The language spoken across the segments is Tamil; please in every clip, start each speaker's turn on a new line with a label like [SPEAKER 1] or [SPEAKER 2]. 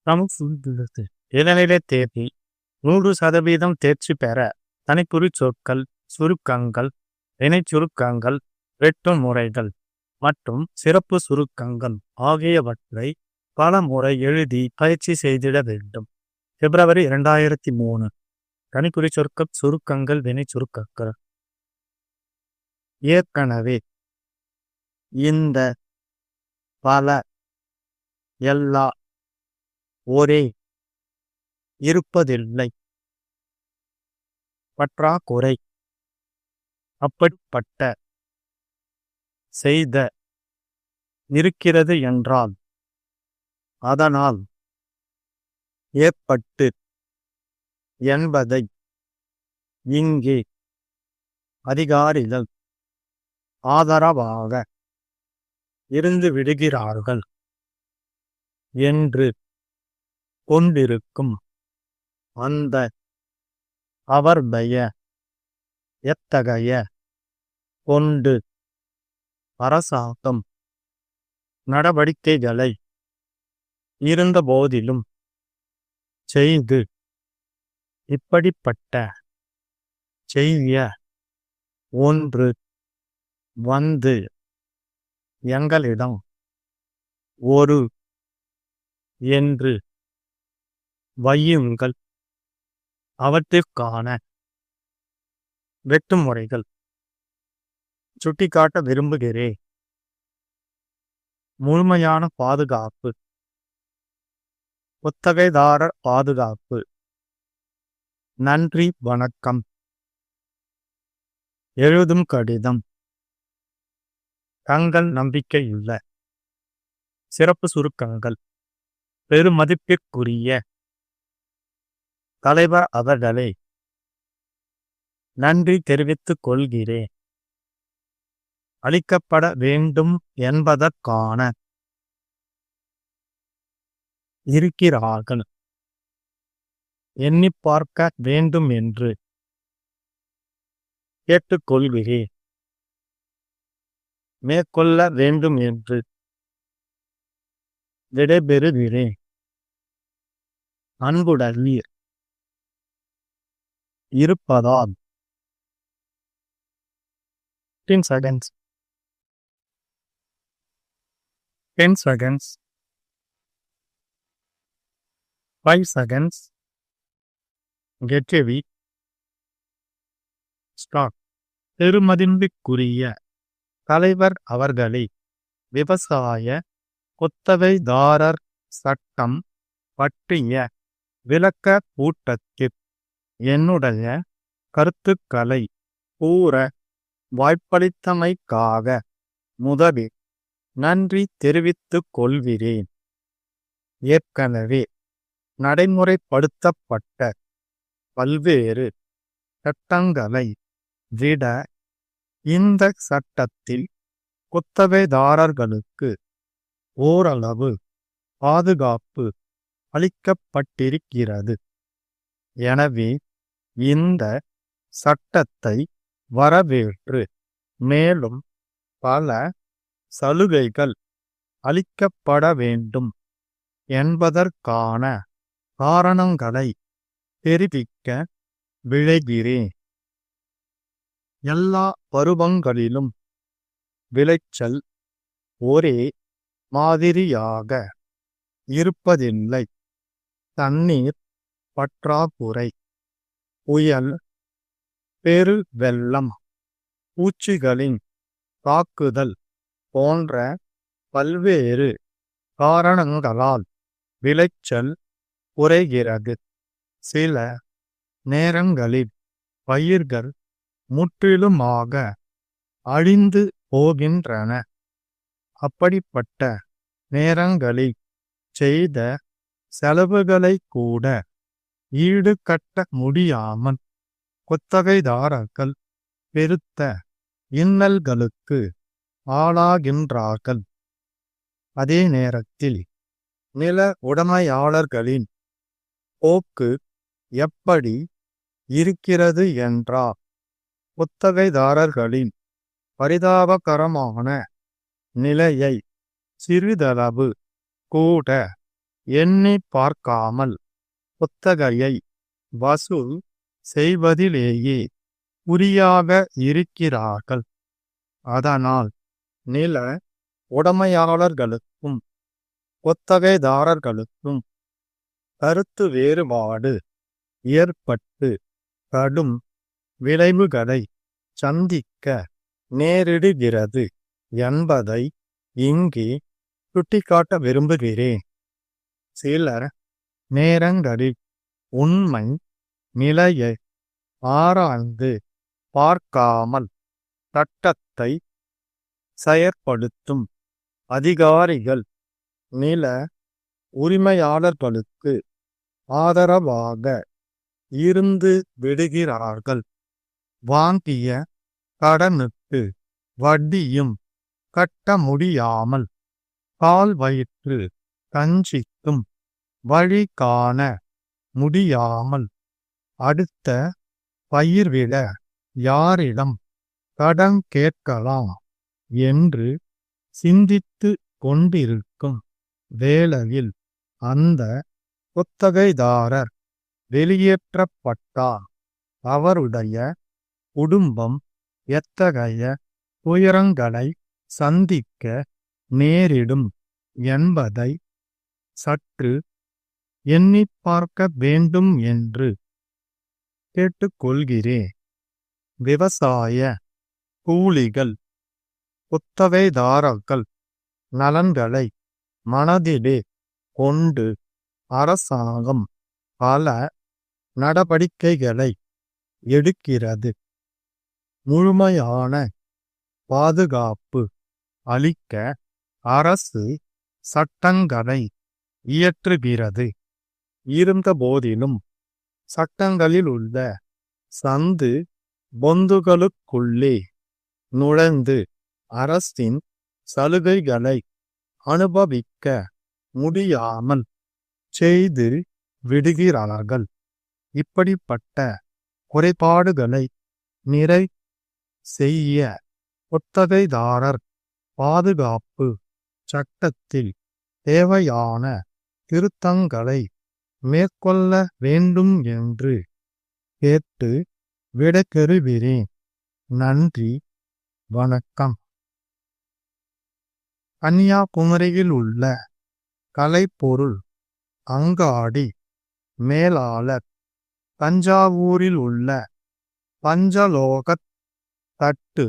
[SPEAKER 1] சமூக இளநிலை தேர்ச்சி 100% தேர்ச்சி பெற தனிக்குறி சொற்கள், சுருக்கங்கள், இணைச் சுருக்கங்கள், வெட்டும் முறைகள் மற்றும் சிறப்பு சுருக்கங்கள் ஆகியவற்றை பல முறை எழுதி பயிற்சி செய்திட வேண்டும். பிப்ரவரி 2003. தனிக்குறி சொற்கள், சுருக்கங்கள், வினை சுருக்கங்கள். ஏற்கனவே, இந்த, பல, எல்லா, ஒரே, இருப்பதில்லை, பற்றாக்குறை, அப்படிப்பட்ட, செய்த, இருக்கிறது என்றால், அதனால், ஏற்பட்டு, என்பதை, இங்கே, அதிகாரிகள், ஆதரவாக, இருந்து விடுகிறார்கள் என்று கொண்டிருக்கும் அந்த அவர்டைய எத்தகைய கொண்டு அரசாங்கம் நடவடிக்கைகளை இருந்த போதிலும் செய்து இப்படிப்பட்ட செய்ய ஒன்று வந்து எங்களிடம் ஒரு என்று வையுங்கள். அவற்றிற்கான வெட்டும் முறைகள் சுட்டிக்காட்ட விரும்புகிறேன். முழுமையான பாதுகாப்பு, குத்தகைதாரர் பாதுகாப்பு, நன்றி வணக்கம், எழுதும் கடிதம், தங்கள் நம்பிக்கையுள்ள, சிறப்பு சுருக்கங்கள், பெருமதிப்பிற்குரிய தலைவர் அவர்களே, நன்றி தெரிவித்துக் கொள்கிறேன். அளிக்கப்பட வேண்டும் என்பதற்கான இருக்கிறார்கள். எண்ணிப் பார்க்க வேண்டும் என்று கேட்டுக்கொள்கிறேன். மேற்கொள்ள வேண்டும் என்று விடைபெறுகிறேன். அன்புடன் இருப்பதால் 10 seconds 10 seconds 5 seconds get ready start. பெருமதிப்பிற்குரிய தலைவர் அவர்களே, விவசாய குத்தகைதாரர் சட்டம் பற்றிய விளக்க கூட்டத்தில் என்னுடைய கருத்துக்களை கூற வாய்ப்பளித்தமைக்காக முதலில் நன்றி தெரிவித்துக் கொள்கிறேன். ஏற்கனவே நடைமுறைப்படுத்தப்பட்ட பல்வேறு சட்டங்களை விட இந்த சட்டத்தில் குத்தகைதாரர்களுக்கு ஓரளவு பாதுகாப்பு அளிக்கப்பட்டிருக்கிறது. எனவே இந்த சட்டத்தை வரவேற்று மேலும் பல சலுகைகள் அளிக்கப்பட வேண்டும் என்பதற்கான காரணங்களை தெரிவிக்க விழைகிறேன். எல்லா பருவங்களிலும் விளைச்சல் ஒரே மாதிரியாக இருப்பதில்லை. தண்ணீர் பற்றாக்குறை, புயல், பெரு வெள்ளம், பூச்சிகளின் தாக்குதல் போன்ற பல்வேறு காரணங்களால் விளைச்சல் குறைகிறது. சில நேரங்களில் பயிர்கள் முற்றிலுமாக அழிந்து போகின்றன. அப்படிப்பட்ட நேரங்களில் செய்த செலவுகளை கூட ஈடுகட்ட முடியாமல் குத்தகைதாரர்கள் பெருத்த இன்னல்களுக்கு ஆளாகின்றார்கள். அதே நேரத்தில் நில உடைமையாளர்களின் போக்கு எப்படி இருக்கிறது என்றால், குத்தகைதாரர்களின் பரிதாபகரமான நிலையை சிறிதளவு கூட எண்ணி பார்க்காமல் குத்தகையை வசூல் செய்வதிலேயே குறியாக இருக்கிறார்கள். அதனால் நில உடைமையாளர்களுக்கும் குத்தகைதாரர்களுக்கும் கருத்து வேறுபாடு ஏற்பட்டு கடும் விளைவுகளை சந்திக்க நேரிடுகிறது என்பதை இங்கே சுட்டிக்காட்ட விரும்புகிறேன். சிலர் நேரங்களில் உண்மை நிலையை ஆராய்ந்து பார்க்காமல் சட்டத்தை செயற்படுத்தும் அதிகாரிகள் நில உரிமையாளர்களுக்கு ஆதரவாக இருந்து விடுகிறார்கள். வாங்கிய கடனுக்கு வட்டியும் கட்ட முடியாமல் கால் வயிற்று கஞ்சிக்கும் வழி காண முடியாமல் அடுத்த பயிர்விட யாரிடம் கடன் கேட்கலாம் என்று சிந்தித்து கொண்டிருக்கும் வேளையில் அந்த குத்தகைதாரர் வெளியேற்றப்பட்டார். அவருடைய குடும்பம் எத்தகைய துயரங்களை சந்திக்க நேரிடும் என்பதை சற்று எண்ணி பார்க்க வேண்டும் என்று கேட்டுக்கொள்கிறேன். விவசாய கூலிகள் குத்தகைதாரர்கள் நலன்களை மனதிலே கொண்டு அரசாங்கம் பல நடவடிக்கைகளை எடுக்கிறது. முழுமையான பாதுகாப்பு அளிக்க அரசு சட்டங்களை இயற்றுகிறது. இருந்தபோதிலும் சட்டங்களில் உள்ள சந்து பொந்துகளுக்குள்ளே நுழைந்து அரசின் சலுகைகளை அனுபவிக்க முடியாமல் செய்து விடுகிறார்கள். இப்படிப்பட்ட குறைபாடுகளை நிறை செய்ய குத்தகைதாரர் பாதுகாப்பு சட்டத்தில் தேவையான திருத்தங்களை மேற்கொள்ள வேண்டும் என்று கேட்டு விடைபெறுகிறேன். நன்றி, வணக்கம். கன்னியாகுமரியில் உள்ள கலைப்பொருள் அங்காடி மேலாளர், தஞ்சாவூரில் உள்ள பஞ்சலோகத் தட்டு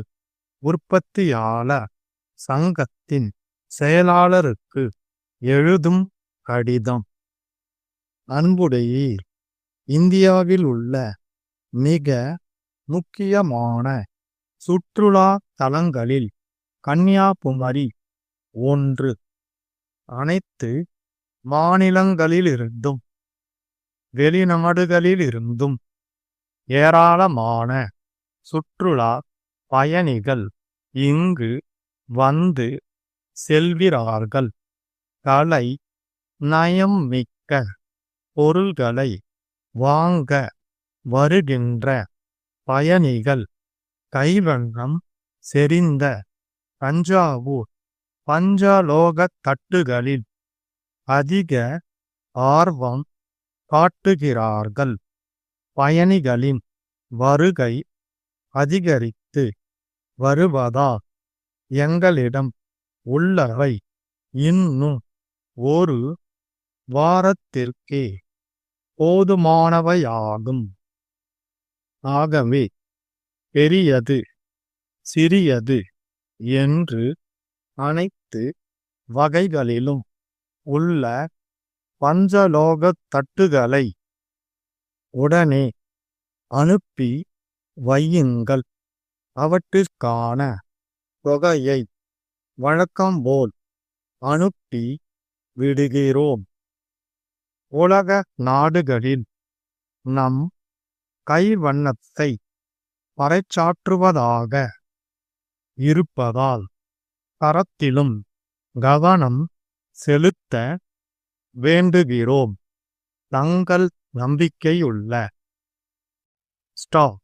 [SPEAKER 1] உற்பத்தியாளர் சங்கத்தின் செயலாளருக்கு எழுதும் கடிதம். அன்புடையீர், இந்தியாவில் உள்ள மிக முக்கியமான சுற்றுலா தலங்களில் கன்னியாகுமரி ஒன்று. அனைத்து மாநிலங்களிலிருந்தும் வெளிநாடுகளிலிருந்தும் ஏராளமான சுற்றுலா பயணிகள் இங்கு வந்து செல்கிறார்கள். கலை நயம் மிக்க பொருள்களை வாங்க வருகின்ற பயணிகள் கைவண்ணம் செறிந்த தஞ்சாவூர் பஞ்சலோகத் தட்டுகளில் அதிக ஆர்வம் காட்டுகிறார்கள். பயணிகளின் வருகை அதிகரித்து வருவதால் எங்களிடம் உள்ளவை இன்னும் ஒரு வாரத்திற்கே போதுமானவையாகும். ஆகவே பெரியது சிறியது என்று அனைத்து வகைகளிலும் உள்ள பஞ்சலோகத் தட்டுகளை உடனே அனுப்பி வையுங்கள். அவற்றிற்கான தொகையை வழக்கம்போல் அனுப்பி விடுகிறோம். உலக நாடுகளில் நம் கைவண்ணத்தை பறைசாற்றுவதாக இருப்பதால் தரத்திலும் கவனம் செலுத்த வேண்டுகிறோம். தங்கள் நம்பிக்கையுள்ள ஸ்டாக்